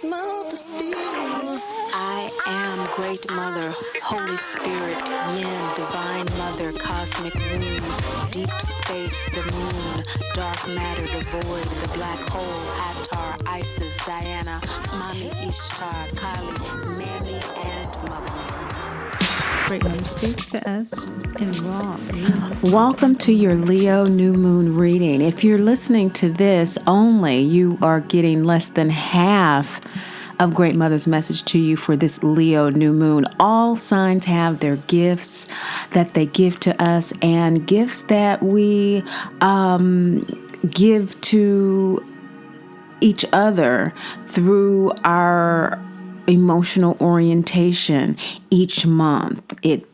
I am Great Mother, Holy Spirit, Yin, Divine Mother, Cosmic Womb, Deep Space, the Moon, Dark Matter, the Void, the Black Hole, Hathor, Isis, Diana, Mami Ishtar, Kali, Mammy, and Mother Mary. Great Mother speaks to us in raw. Welcome to your Leo New Moon reading. If you're listening to this only, you are getting less than half of Great Mother's message to you for this Leo New Moon. All signs have their gifts that they give to us, and gifts that we give to each other through our emotional orientation each month. It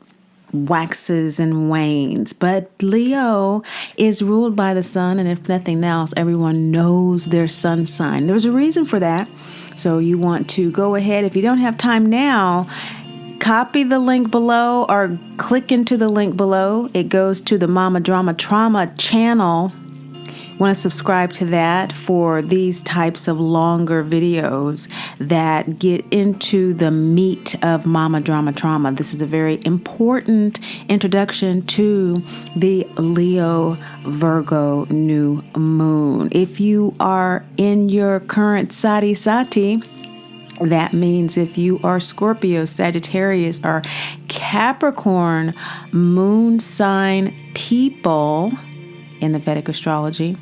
waxes and wanes, but Leo is ruled by the sun, and if nothing else, everyone knows their sun sign. There's a reason for that. So you want to go ahead, if you don't have time now, copy the link below or click into the link below. It goes to the Mama Drama Trauma channel. Want to subscribe to that for these types of longer videos that get into the meat of Mama Drama Trauma. This is a very important introduction to the Leo Virgo new moon. If you are in your current Sati Sati, that means if you are Scorpio, Sagittarius, or Capricorn moon sign people in the Vedic astrology,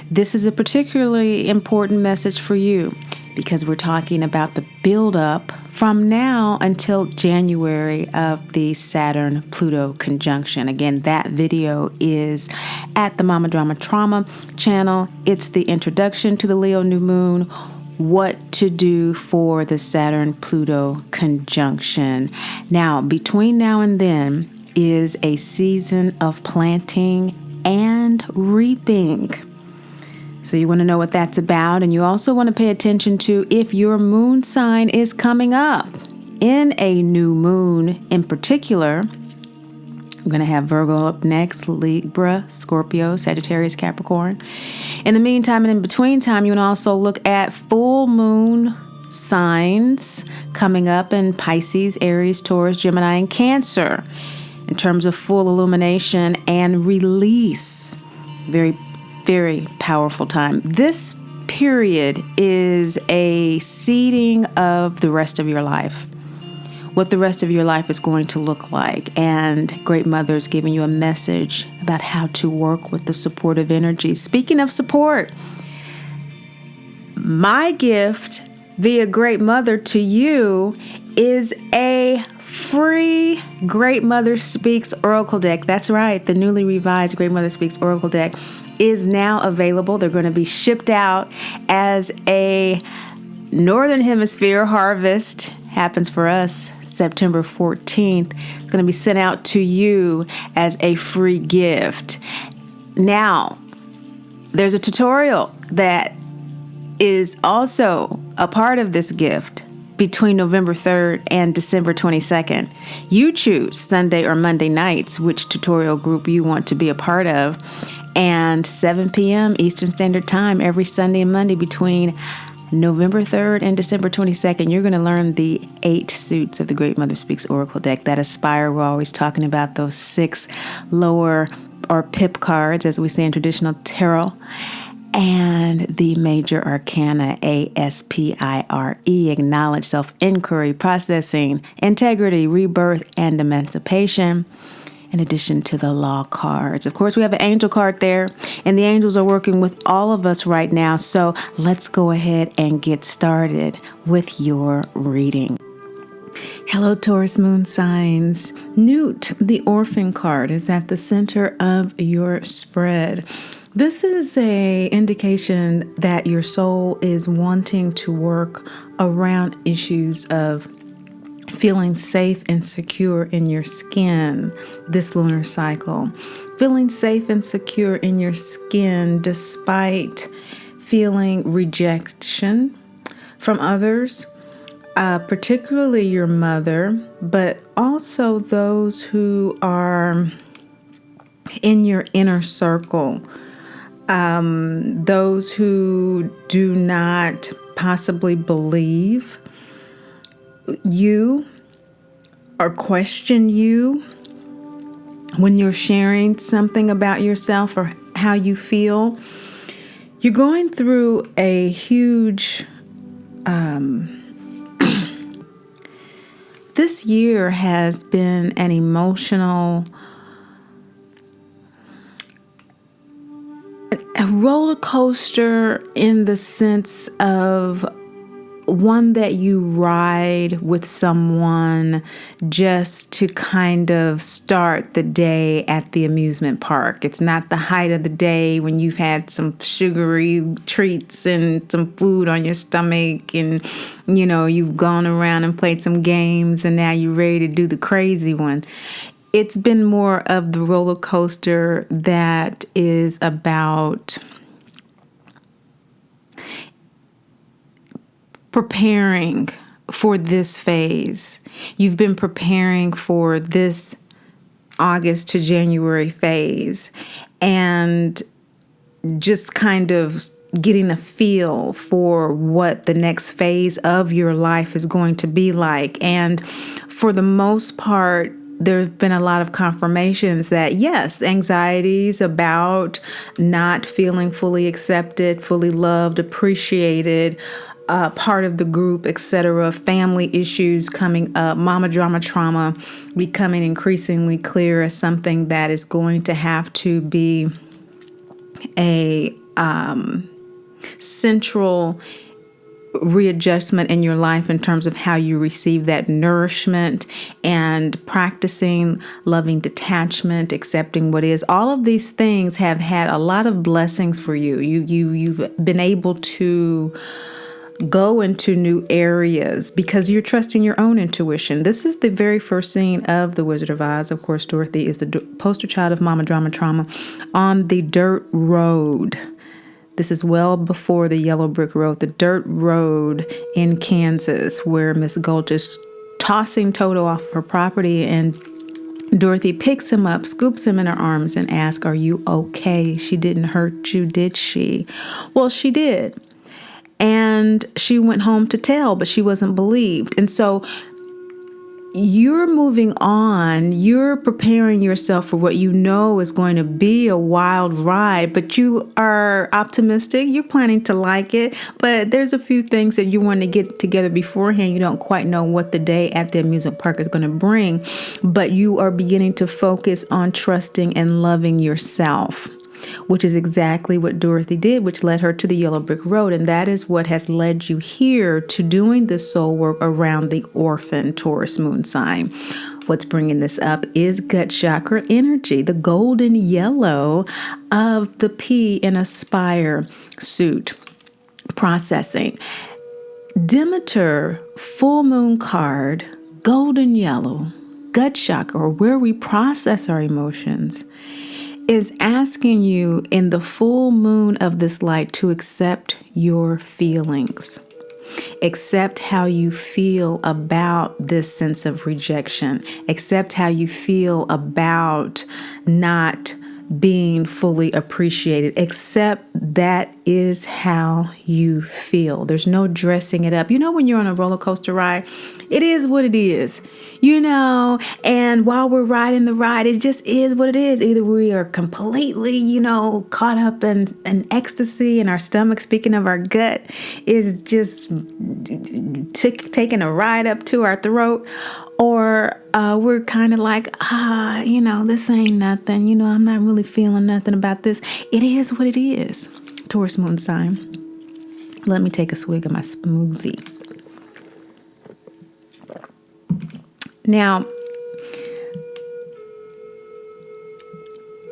this is a particularly important message for you because we're talking about the buildup from now until January of the Saturn-Pluto conjunction. Again, that video is at the Mama Drama Trauma channel. It's the introduction to the Leo new moon, what to do for the Saturn-Pluto conjunction. Now, between now and then is a season of planting and reaping. So you want to know what that's about, and you also want to pay attention to if your moon sign is coming up in a new moon. In particular, I'm going to have Virgo up next, Libra, Scorpio, Sagittarius, Capricorn. In the meantime and in between time, you want to also look at full moon signs coming up in Pisces, Aries, Taurus, Gemini, and Cancer in terms of full illumination and release. Very very powerful time. This period is a seeding of the rest of your life, what the rest of your life is going to look like. And Great Mother is giving you a message about how to work with the supportive energy. Speaking of support, my gift via Great Mother to you is a free Great Mother Speaks Oracle deck. That's right, the newly revised Great Mother Speaks Oracle deck is now available. They're going to be shipped out as a Northern Hemisphere harvest. Happens for us September 14th. It's going to be sent out to you as a free gift. Now, there's a tutorial that is also a part of this gift between November 3rd and December 22nd. You choose Sunday or Monday nights which tutorial group you want to be a part of. And 7 p.m. Eastern Standard Time every Sunday and Monday between November 3rd and December 22nd, you're going to learn the 8 suits of the Great Mother Speaks Oracle deck that aspire. We're always talking about those 6 lower or pip cards, as we say in traditional tarot, and the major arcana, ASPIRE, acknowledge, self-inquiry, processing, integrity, rebirth, and emancipation, in addition to the law cards. Of course, we have an angel card there, and the angels are working with all of us right now. So let's go ahead and get started with your reading. Hello, Taurus moon signs. Newt, the orphan card, is at the center of your spread. This is an indication that your soul is wanting to work around issues of feeling safe and secure in your skin this lunar cycle. Feeling safe and secure in your skin despite feeling rejection from others, particularly your mother, but also those who are in your inner circle, those who do not possibly believe you or question you when you're sharing something about yourself or how you feel. You're going through a huge, this year has been an emotional, a roller coaster in the sense of one that you ride with someone just to kind of start the day at the amusement park. It's not the height of the day when you've had some sugary treats and some food on your stomach and, you know, you've gone around and played some games and now you're ready to do the crazy one. It's been more of the roller coaster that is about preparing for this phase. You've been preparing for this August to January phase and just kind of getting a feel for what the next phase of your life is going to be like. And for the most part, there's been a lot of confirmations that, yes, anxieties about not feeling fully accepted, fully loved, appreciated, part of the group, etc., family issues coming up, mama drama trauma becoming increasingly clear as something that is going to have to be a central readjustment in your life in terms of how you receive that nourishment and practicing loving detachment, accepting what is. All of these things have had a lot of blessings for you. You've been able to go into new areas because you're trusting your own intuition. This is the very first scene of The Wizard of Oz. Of course, Dorothy is the poster child of mama drama trauma on the dirt road. This is well before the yellow brick road, the dirt road in Kansas, where Miss Gulch is tossing Toto off her property, and Dorothy picks him up, scoops him in her arms, and asks, "Are you okay? She didn't hurt you, did she?" Well, she did. And she went home to tell, but she wasn't believed. And so you're moving on. You're preparing yourself for what you know is going to be a wild ride, but you are optimistic. You're planning to like it, but there's a few things that you want to get together beforehand. You don't quite know what the day at the amusement park is going to bring, but you are beginning to focus on trusting and loving yourself, which is exactly what Dorothy did, which led her to the yellow brick road. And that is what has led you here to doing this soul work around the orphan Taurus moon sign. What's bringing this up is gut chakra energy, the golden yellow of the P in Aspire suit processing. Demeter full moon card, golden yellow, gut chakra, or where we process our emotions, is asking you in the full moon of this light to accept your feelings. Accept how you feel about this sense of rejection. Accept how you feel about not being fully appreciated. Accept that is how you feel. There's no dressing it up. You know, when you're on a roller coaster ride, it is what it is, you know, and while we're riding the ride, it just is what it is. Either we are completely, you know, caught up in ecstasy and our stomach, speaking of our gut, is just taking a ride up to our throat, or we're kind of like, you know, this ain't nothing. You know, I'm not really feeling nothing about this. It is what it is. Taurus moon sign. Let me take a swig of my smoothie. Now,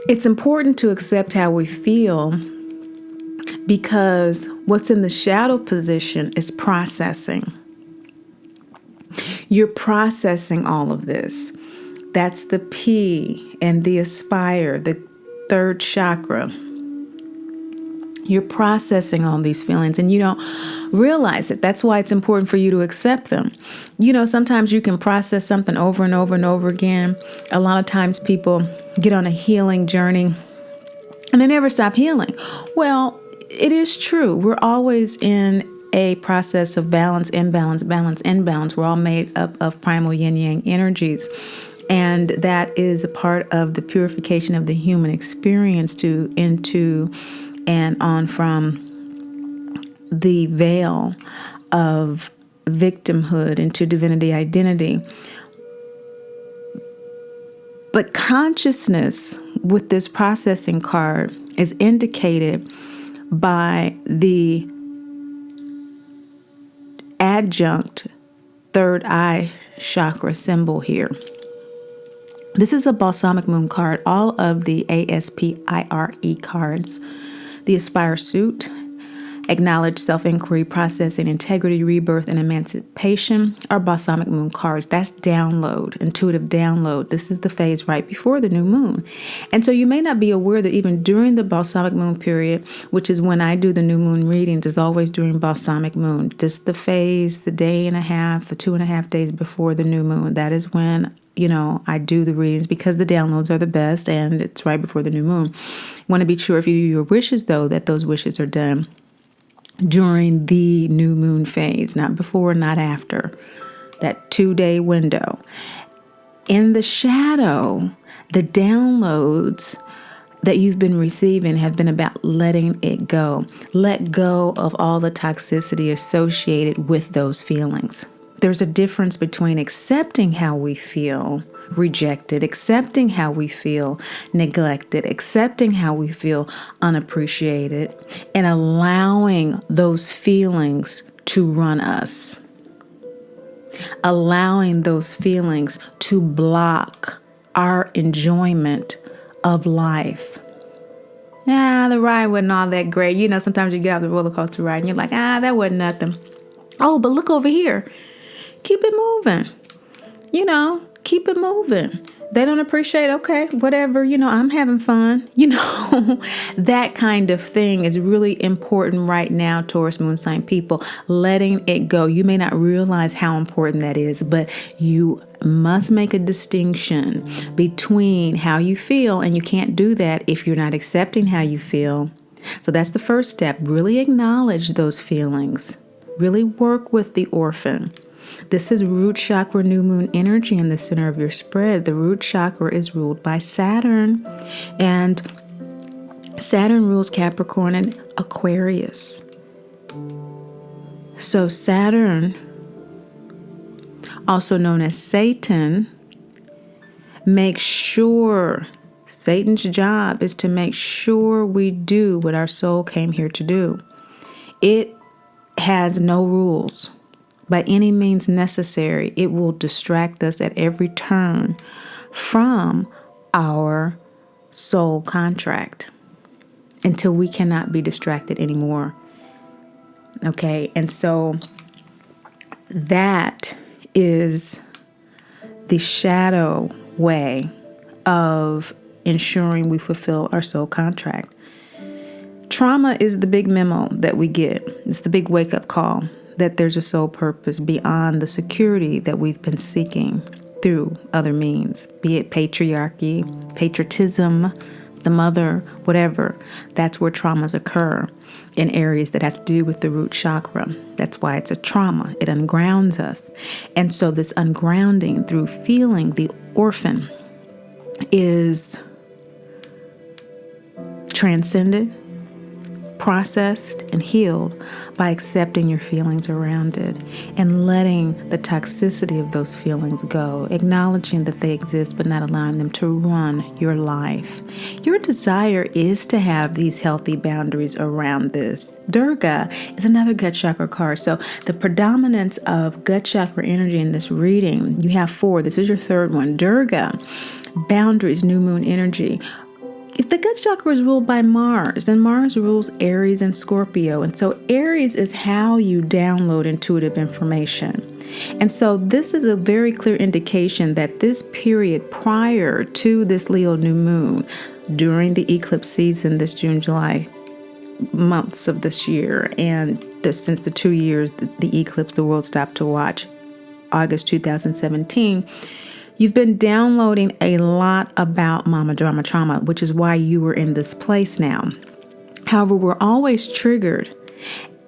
it's important to accept how we feel because what's in the shadow position is processing. You're processing all of this. That's the P and the Aspire, the third chakra. You're processing all these feelings and you don't realize it. That's why it's important for you to accept them. You know, sometimes you can process something over and over and over again. A lot of times people get on a healing journey and they never stop healing. Well, it is true. We're always in a process of balance, imbalance, balance, imbalance. We're all made up of primal yin-yang energies. And that is a part of the purification of the human experience into and on from the veil of victimhood into divinity identity. But consciousness with this processing card is indicated by the adjunct third eye chakra symbol here. This is a balsamic moon card. All of the ASPIRE cards, the Aspire suit, Acknowledge, Self-Inquiry, Processing, Integrity, Rebirth, and Emancipation are balsamic moon cards. That's download, intuitive download. This is the phase right before the new moon. And so you may not be aware that even during the balsamic moon period, which is when I do the new moon readings, is always during balsamic moon. Just the phase, the day and a half, the 2.5 days before the new moon. That is when I do the readings because the downloads are the best and it's right before the new moon. Want to be sure if you do your wishes, though, that those wishes are done during the new moon phase, not before, not after, that 2-day window. In the shadow, the downloads that you've been receiving have been about letting it go. Let go of all the toxicity associated with those feelings. There's a difference between accepting how we feel rejected, accepting how we feel neglected, accepting how we feel unappreciated, and allowing those feelings to run us. Allowing those feelings to block our enjoyment of life. The ride wasn't all that great. Sometimes you get off the roller coaster ride and you're like, that wasn't nothing. Oh, but look over here. Keep it moving. Keep it moving. They don't appreciate, okay, whatever, I'm having fun. That kind of thing is really important right now, Taurus moon sign people, letting it go. You may not realize how important that is, but you must make a distinction between how you feel, and you can't do that if you're not accepting how you feel. So that's the first step. Really acknowledge those feelings. Really work with the orphan. This is root chakra new moon energy in the center of your spread. The root chakra is ruled by Saturn, and Saturn rules Capricorn and Aquarius. So Saturn, also known as Satan, makes sure, Satan's job is to make sure we do what our soul came here to do. It has no rules. By any means necessary, it will distract us at every turn from our soul contract until we cannot be distracted anymore. Okay, and so that is the shadow way of ensuring we fulfill our soul contract. Trauma is the big memo that we get. It's the big wake-up call that there's a soul purpose beyond the security that we've been seeking through other means, be it patriarchy, patriotism, the mother, whatever. That's where traumas occur in areas that have to do with the root chakra. That's why it's a trauma. It ungrounds us. And so this ungrounding through feeling the orphan is transcended, processed, and healed by accepting your feelings around it and letting the toxicity of those feelings go, acknowledging that they exist but not allowing them to run your life. Your desire is to have these healthy boundaries around this. Durga is another gut chakra card. So the predominance of gut chakra energy in this reading, you have 4. This is your third one. Durga, boundaries, new moon energy. The gut chakra is ruled by Mars, and Mars rules Aries and Scorpio. And so Aries is how you download intuitive information. And so this is a very clear indication that this period prior to this Leo new moon, during the eclipse season, this June, July months of this year, and since the 2 years the eclipse the world stopped to watch, August 2017, you've been downloading a lot about mama drama trauma, which is why you are in this place now. However, we're always triggered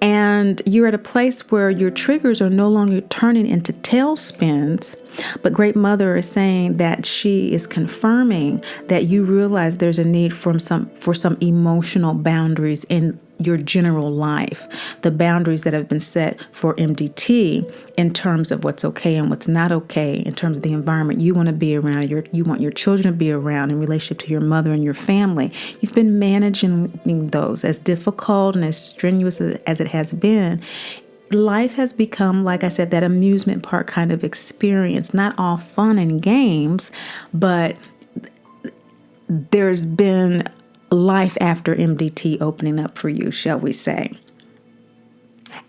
And you're at a place where your triggers are no longer turning into tailspins. But Great Mother is saying that she is confirming that you realize there's a need for some emotional boundaries in your general life. The boundaries that have been set for MDT in terms of what's okay and what's not okay, in terms of the environment you want to be around, you want your children to be around in relationship to your mother and your family. You've been managing those. As difficult and as strenuous as it has been, life has become, like I said, that amusement park kind of experience. Not all fun and games, but there's been life after MDT opening up for you, shall we say.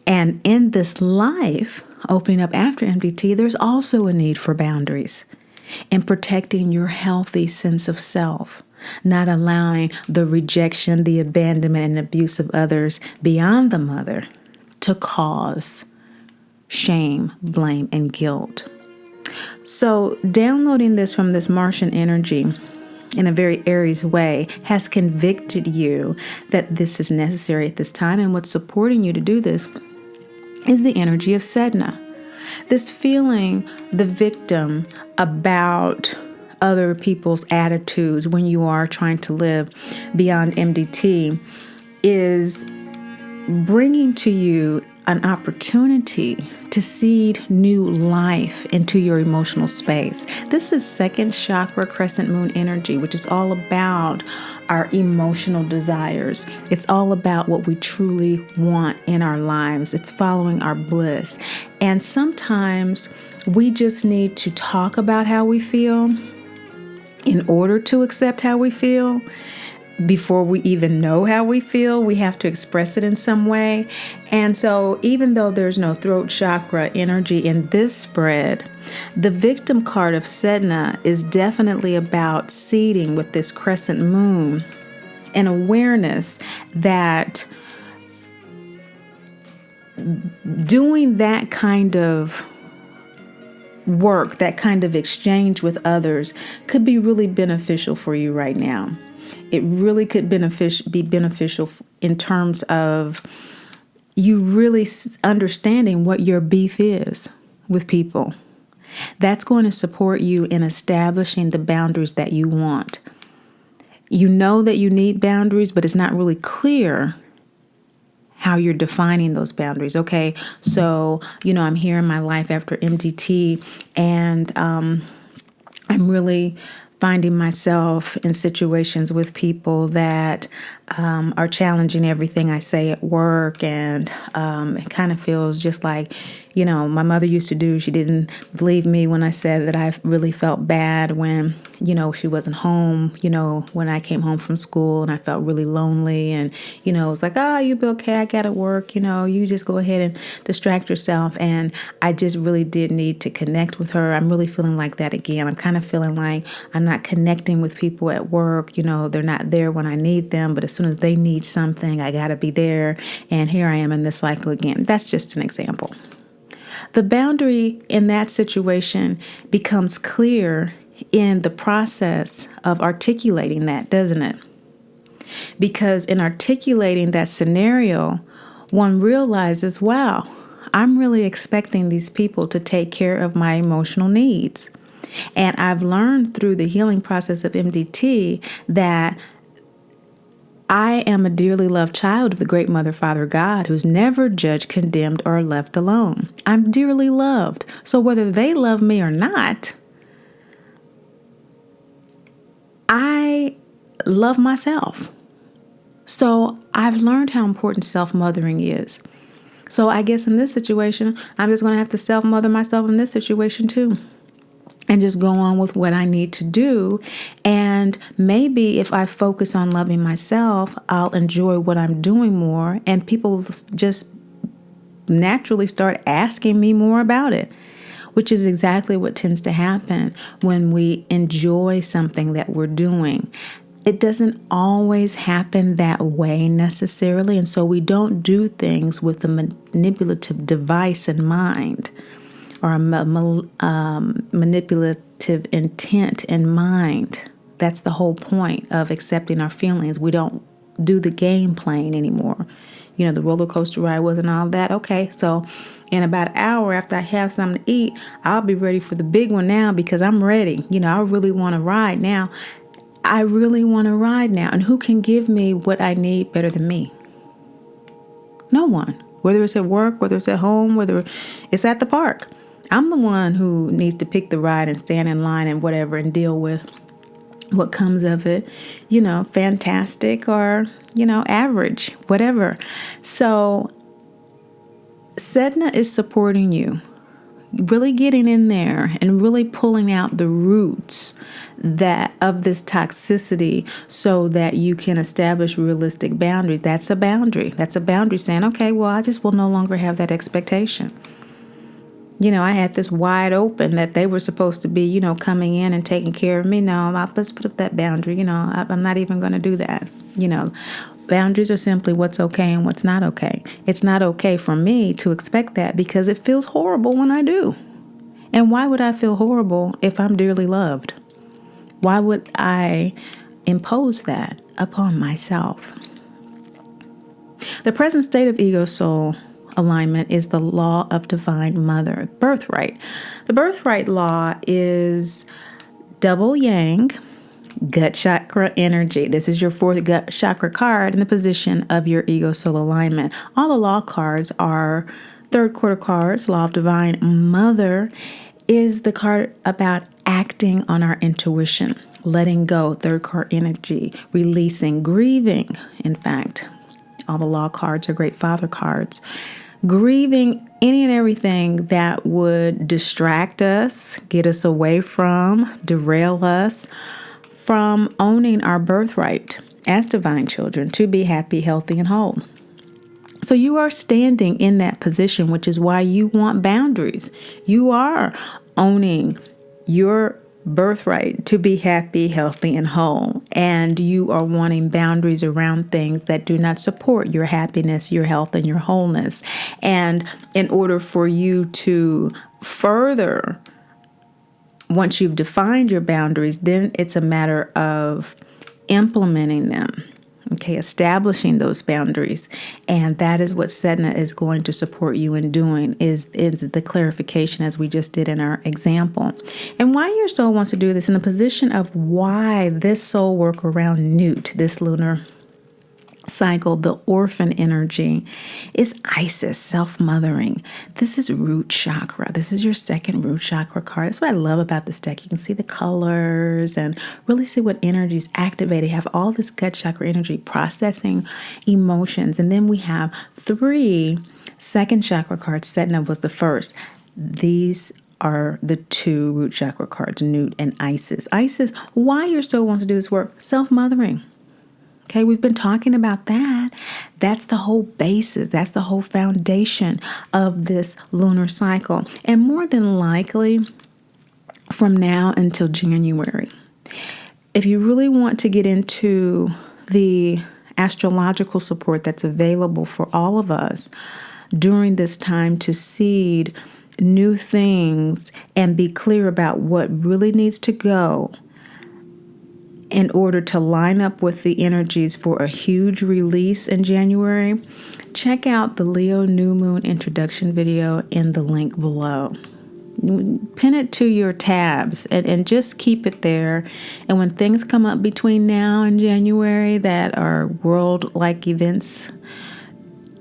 And in this life opening up after MDT, there's also a need for boundaries in protecting your healthy sense of self, not allowing the rejection, the abandonment, and abuse of others beyond the mother to cause shame, blame, and guilt. So downloading this from this Martian energy in a very Aries way has convicted you that this is necessary at this time. And what's supporting you to do this is the energy of Sedna. This feeling the victim about other people's attitudes when you are trying to live beyond MDT is bringing to you an opportunity to seed new life into your emotional space. This is second chakra crescent moon energy, which is all about our emotional desires. It's all about what we truly want in our lives. It's following our bliss. And sometimes we just need to talk about how we feel in order to accept how we feel. Before we even know how we feel, we have to express it in some way. And so even though there's no throat chakra energy in this spread, the victim card of Sedna is definitely about seeding with this crescent moon an awareness that doing that kind of work, that kind of exchange with others could be really beneficial for you right now. It really could be beneficial in terms of you really understanding what your beef is with people. That's going to support you in establishing the boundaries that you want. You know that you need boundaries, but it's not really clear how you're defining those boundaries. Okay, so, I'm here in my life after MDT, and I'm really finding myself in situations with people that are challenging everything I say at work, and it kind of feels just like, my mother used to do. She didn't believe me when I said that I really felt bad when, she wasn't home, when I came home from school, and I felt really lonely, and, it was like, you'll be okay, I gotta work, you just go ahead and distract yourself. And I just really did need to connect with her. I'm really feeling like that again. I'm kind of feeling like I'm not connecting with people at work. They're not there when I need them, but as soon as they need something, I gotta be there. And here I am in this cycle again. That's just an example. The boundary in that situation becomes clear in the process of articulating that, doesn't it? Because in articulating that scenario, one realizes, wow, I'm really expecting these people to take care of my emotional needs. And I've learned through the healing process of MDT that I am a dearly loved child of the Great Mother, Father, God, who's never judged, condemned, or left alone. I'm dearly loved. So whether they love me or not, I love myself. So I've learned how important self-mothering is. So I guess in this situation, I'm just going to have to self-mother myself in this situation too. And just go on with what I need to do. And maybe if I focus on loving myself, I'll enjoy what I'm doing more. And people just naturally start asking me more about it, which is exactly what tends to happen when we enjoy something that we're doing. It doesn't always happen that way necessarily. And so we don't do things with a manipulative device in mind, or a manipulative intent in mind. That's the whole point of accepting our feelings. We don't do the game playing anymore. the roller coaster ride wasn't all that. Okay, so in about an hour after I have something to eat, I'll be ready for the big one now because I'm ready. I really want to ride now. I really want to ride now. And who can give me what I need better than me? No one. Whether it's at work, whether it's at home, whether it's at the park. I'm the one who needs to pick the ride and stand in line and whatever and deal with what comes of it, fantastic or, average, whatever. So Sedna is supporting you, really getting in there and really pulling out the roots of this toxicity so that you can establish realistic boundaries. That's a boundary. That's a boundary saying, okay, well, I just will no longer have that expectation. I had this wide open that they were supposed to be, coming in and taking care of me. No, let's put up that boundary. I'm not even going to do that. Boundaries are simply what's okay and what's not okay. It's not okay for me to expect that because it feels horrible when I do. And why would I feel horrible if I'm dearly loved? Why would I impose that upon myself? The present state of ego-soul alignment is the law of divine mother, birthright. The birthright law is double yang, gut chakra energy. This is your fourth gut chakra card in the position of your ego-soul alignment. All the law cards are third quarter cards. Law of divine mother is the card about acting on our intuition, letting go, third card energy, releasing, grieving. In fact, all the law cards are great father cards. Grieving any and everything that would distract us, get us away from, derail us from owning our birthright as divine children to be happy, healthy, and whole. So you are standing in that position, which is why you want boundaries. You are owning your birthright to be happy, healthy, and whole. And you are wanting boundaries around things that do not support your happiness, your health, and your wholeness. And in order for you to further, once you've defined your boundaries, then it's a matter of implementing them. Okay, establishing those boundaries. And that is what Sedna is going to support you in doing, is the clarification as we just did in our example. And why your soul wants to do this in the position of why this soul work around Newt, this lunar cycle, the orphan energy, is Isis, self-mothering. This is root chakra. This is your second root chakra card. That's what I love about this deck. You can see the colors and really see what energy is activated. You have all this gut chakra energy processing emotions. And then we have 3 second chakra cards. Sedna was the first. These are the 2 root chakra cards, Newt and Isis. Isis, why your soul wants to do this work? Self-mothering. Okay, we've been talking about that. That's the whole basis. That's the whole foundation of this lunar cycle. And more than likely, from now until January, if you really want to get into the astrological support that's available for all of us during this time to seed new things and be clear about what really needs to go in order to line up with the energies for a huge release in January, check out the Leo New Moon introduction video in the link below. Pin it to your tabs and just keep it there. And when things come up between now and January that are world-like events,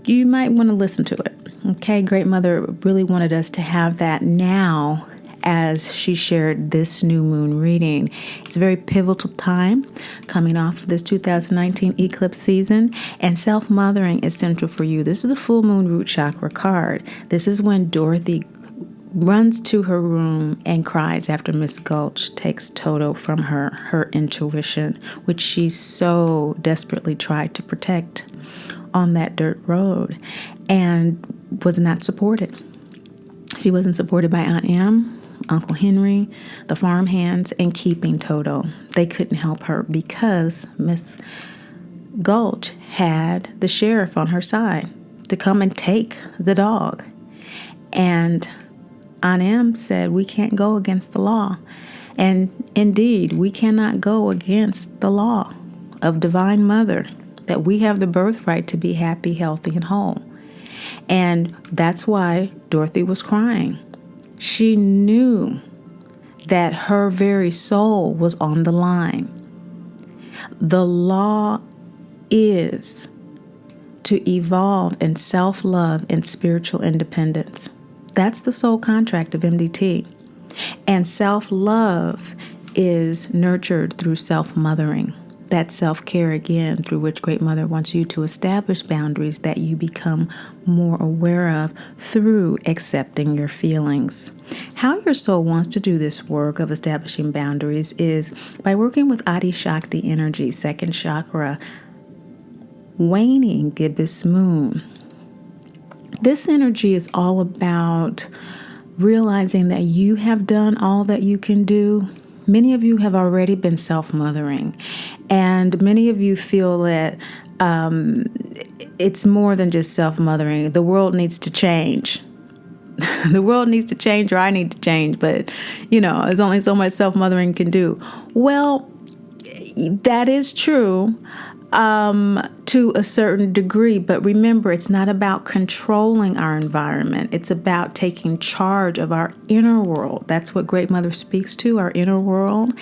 you might want to listen to it. Okay, Great Mother really wanted us to have that now as she shared this new moon reading. It's a very pivotal time coming off of this 2019 eclipse season, and self-mothering is central for you. This is the full moon root chakra card. This is when Dorothy runs to her room and cries after Miss Gulch takes Toto from her intuition, which she so desperately tried to protect on that dirt road and was not supported. She wasn't supported by Aunt Em, Uncle Henry, the farmhands, and keeping Toto. They couldn't help her because Miss Gulch had the sheriff on her side to come and take the dog. And Aunt Em said, we can't go against the law. And indeed, we cannot go against the law of Divine Mother that we have the birthright to be happy, healthy, and whole. And that's why Dorothy was crying. She knew that her very soul was on the line. The law is to evolve in self-love and spiritual independence. That's the soul contract of MDT. And self-love is nurtured through self-mothering. That's self-care again, through which Great Mother wants you to establish boundaries that you become more aware of through accepting your feelings. How your soul wants to do this work of establishing boundaries is by working with Adi Shakti energy, second chakra, waning gibbous moon. This energy is all about realizing that you have done all that you can do. Many of you have already been self-mothering, and many of you feel that it's more than just self-mothering. The world needs to change. The world needs to change, or I need to change, but there's only so much self-mothering can do. Well, that is true to a certain degree, but remember, it's not about controlling our environment. It's about taking charge of our inner world. That's what Great Mother speaks to, our inner world.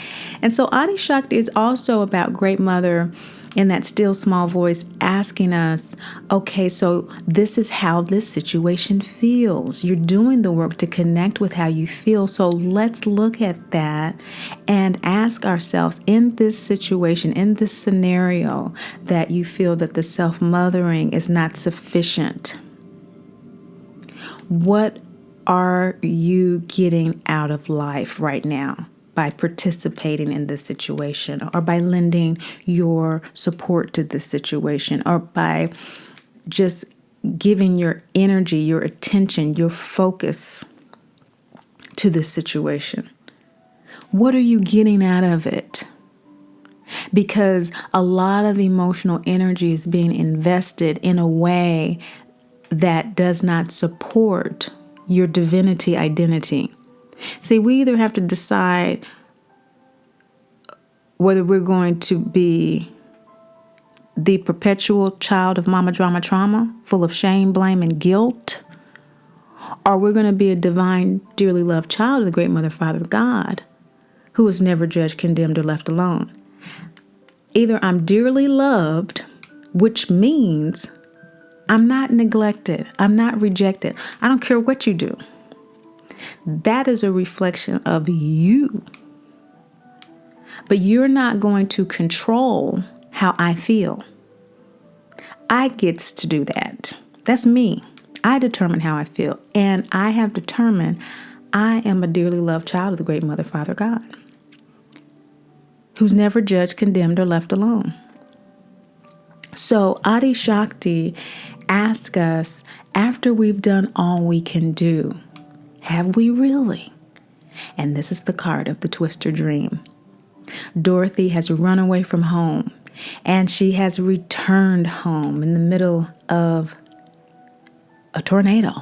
And so Adi Shakti is also about Great Mother in that still small voice asking us, okay, so this is how this situation feels. You're doing the work to connect with how you feel. So let's look at that and ask ourselves, in this situation, in this scenario, that you feel that the self-mothering is not sufficient. What are you getting out of life right now by participating in this situation, or by lending your support to this situation, or by just giving your energy, your attention, your focus to this situation? What are you getting out of it? Because a lot of emotional energy is being invested in a way that does not support your divinity identity. See, we either have to decide whether we're going to be the perpetual child of mama drama trauma, full of shame, blame, and guilt, or we're going to be a divine, dearly loved child of the Great Mother, Father of God, who is never judged, condemned, or left alone. Either I'm dearly loved, which means I'm not neglected, I'm not rejected, I don't care what you do. That is a reflection of you. But you're not going to control how I feel. I gets to do that. That's me. I determine how I feel. And I have determined I am a dearly loved child of the Great Mother, Father God, who's never judged, condemned, or left alone. So Adi Shakti asks us, after we've done all we can do, have we really? And this is the card of the twister dream. Dorothy has run away from home, and she has returned home in the middle of a tornado,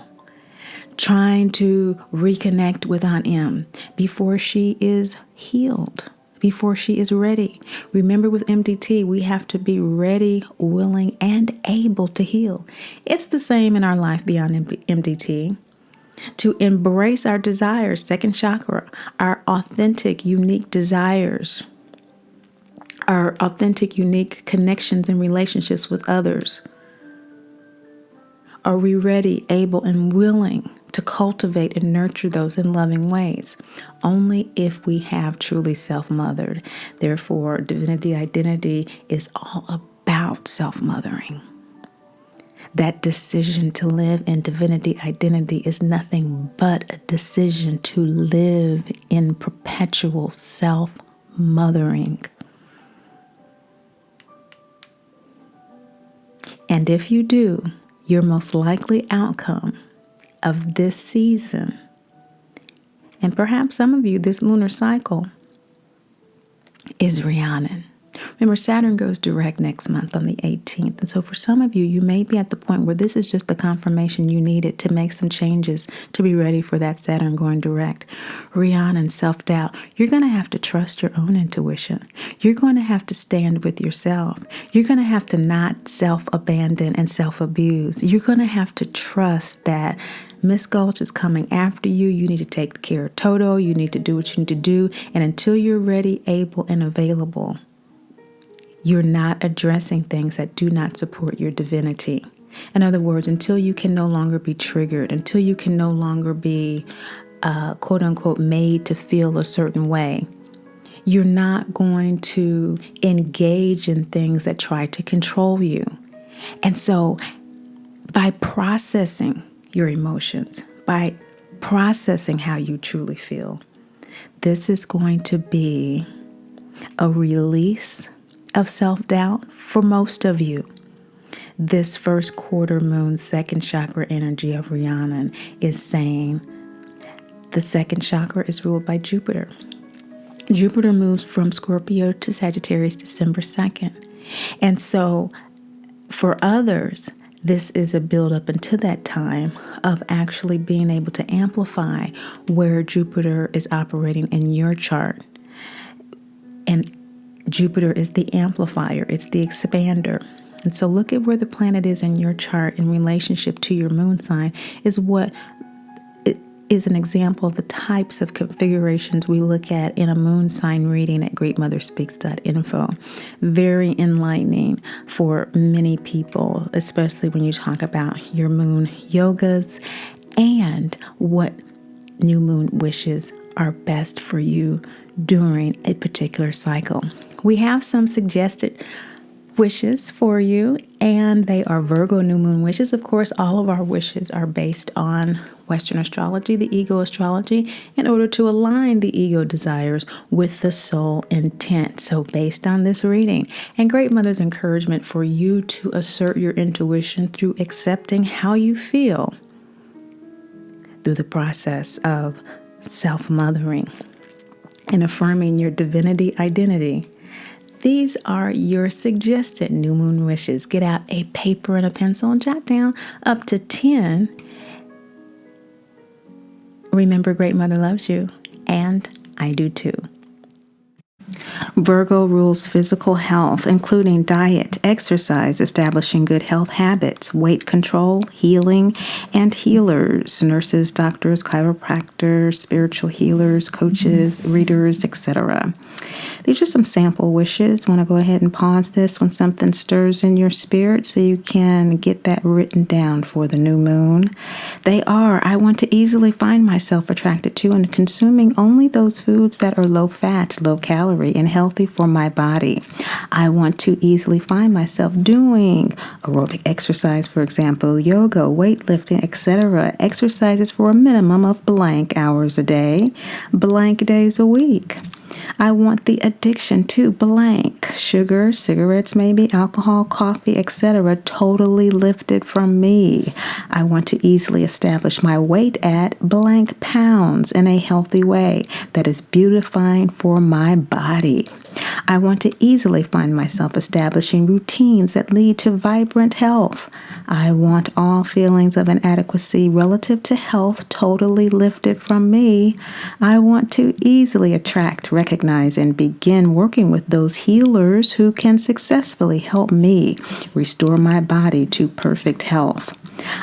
trying to reconnect with Aunt Em before she is healed, before she is ready. Remember, with MDT, we have to be ready, willing, and able to heal. It's the same in our life beyond MDT. To embrace our desires, second chakra, our authentic, unique desires, our authentic, unique connections and relationships with others. Are we ready, able, and willing to cultivate and nurture those in loving ways? Only if we have truly self-mothered. Therefore, divinity identity is all about self-mothering. That decision to live in divinity identity is nothing but a decision to live in perpetual self-mothering. And if you do, your most likely outcome of this season, and perhaps some of you this lunar cycle, is Rhiannon. Remember, Saturn goes direct next month on the 18th. And so for some of you, you may be at the point where this is just the confirmation you needed to make some changes to be ready for that Saturn going direct. Rhiannon, self-doubt. You're going to have to trust your own intuition. You're going to have to stand with yourself. You're going to have to not self-abandon and self-abuse. You're going to have to trust that Miss Gulch is coming after you. You need to take care of Toto. You need to do what you need to do. And until you're ready, able, and available, you're not addressing things that do not support your divinity. In other words, until you can no longer be triggered, until you can no longer be, quote unquote, made to feel a certain way, you're not going to engage in things that try to control you. And so by processing your emotions, by processing how you truly feel, this is going to be a release of self-doubt for most of you. This first quarter moon second chakra energy of Rhiannon is saying the second chakra is ruled by Jupiter. Jupiter moves from Scorpio to Sagittarius December 2nd. And so for others, this is a build-up into that time of actually being able to amplify where Jupiter is operating in your chart. And Jupiter is the amplifier. It's the expander. And so look at where the planet is in your chart in relationship to your moon sign is what is an example of the types of configurations we look at in a moon sign reading at greatmotherspeaks.info. Very enlightening for many people, especially when you talk about your moon yogas and what new moon wishes are best for you during a particular cycle. We have some suggested wishes for you, and they are Virgo new moon wishes. Of course, all of our wishes are based on Western astrology, the ego astrology, in order to align the ego desires with the soul intent. So based on this reading and Great Mother's encouragement for you to assert your intuition through accepting how you feel through the process of self-mothering and affirming your divinity identity, these are your suggested new moon wishes. Get out a paper and a pencil and jot down up to 10. Remember, Great Mother loves you, and I do too. Virgo rules physical health, including diet, exercise, establishing good health habits, weight control, healing, and healers, nurses, doctors, chiropractors, spiritual healers, coaches, readers, etc. These are some sample wishes. Want to go ahead and pause this when something stirs in your spirit so you can get that written down for the new moon. They are, I want to easily find myself attracted to and consuming only those foods that are low fat, low calorie, and healthy for my body. I want to easily find myself doing aerobic exercise, for example, yoga, weightlifting, etc. Exercises for a minimum of blank hours a day, blank days a week. I want the addiction to blank, sugar, cigarettes, maybe alcohol, coffee, etc. totally lifted from me. I want to easily establish my weight at blank pounds in a healthy way that is beautifying for my body. I want to easily find myself establishing routines that lead to vibrant health. I want all feelings of inadequacy relative to health totally lifted from me. I want to easily attract, recognize, and begin working with those healers who can successfully help me restore my body to perfect health.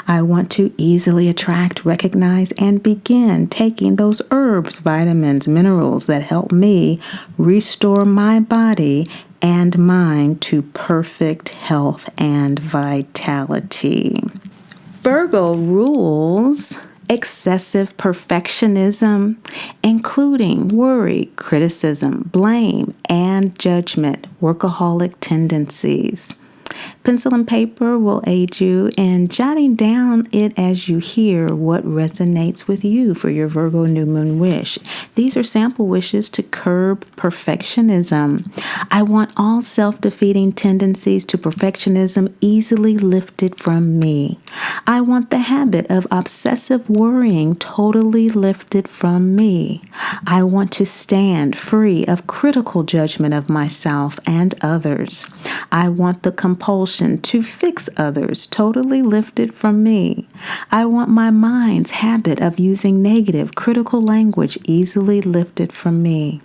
I want to easily attract, recognize, and begin taking those herbs, vitamins, minerals that help me restore my body and mind to perfect health and vitality. Virgo rules excessive perfectionism, including worry, criticism, blame, and judgment, workaholic tendencies. Pencil and paper will aid you in jotting down it as you hear what resonates with you for your Virgo new moon wish. These are sample wishes to curb perfectionism. I want all self-defeating tendencies to perfectionism easily lifted from me. I want the habit of obsessive worrying totally lifted from me. I want to stand free of critical judgment of myself and others. I want the compulsion to fix others totally lifted from me. I want my mind's habit of using negative, critical language easily lifted from me.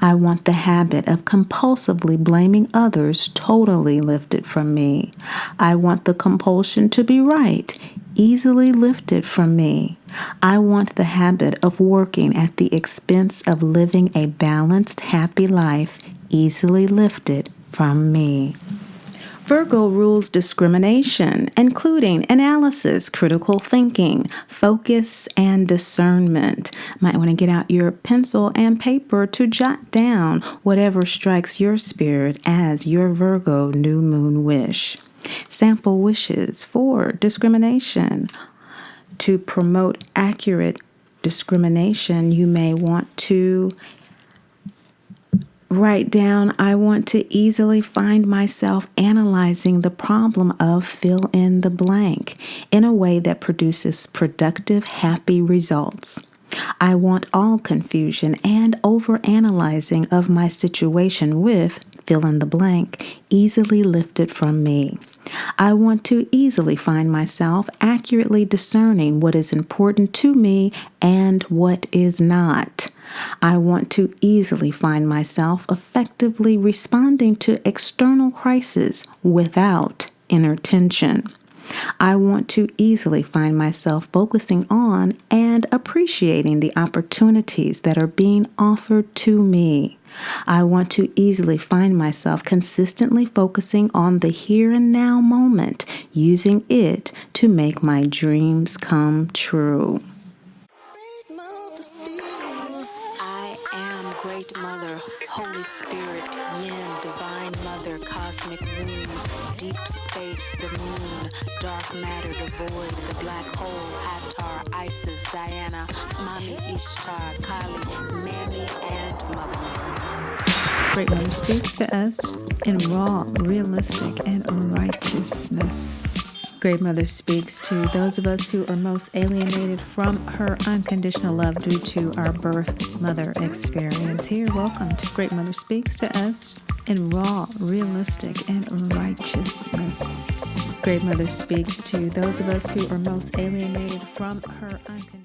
I want the habit of compulsively blaming others totally lifted from me. I want the compulsion to be right easily lifted from me. I want the habit of working at the expense of living a balanced, happy life easily lifted from me. Virgo rules discrimination, including analysis, critical thinking, focus, and discernment. Might want to get out your pencil and paper to jot down whatever strikes your spirit as your Virgo new moon wish. Sample wishes for discrimination. To promote accurate discrimination, you may want to write down, I want to easily find myself analyzing the problem of fill in the blank in a way that produces productive, happy results. I want all confusion and overanalyzing of my situation with fill in the blank easily lifted from me. I want to easily find myself accurately discerning what is important to me and what is not. I want to easily find myself effectively responding to external crises without inner tension. I want to easily find myself focusing on and appreciating the opportunities that are being offered to me. I want to easily find myself consistently focusing on the here and now moment, using it to make my dreams come true. I am Great Mother, Holy Spirit, Yin, Divine Mother, Cosmic Moon, Deep Space, the Moon, Dark Matter, the Void, the Black Hole, Hathor, Isis, Diana, Mami Ishtar, Kali, Mammy, and Mother Mary. Great Mother speaks to us in raw, realistic, and righteousness. Great Mother speaks to those of us who are most alienated from her unconditional love due to our birth mother experience. Here, welcome to Great Mother speaks to us in raw, realistic, and righteousness. Great Mother speaks to those of us who are most alienated from her unconditional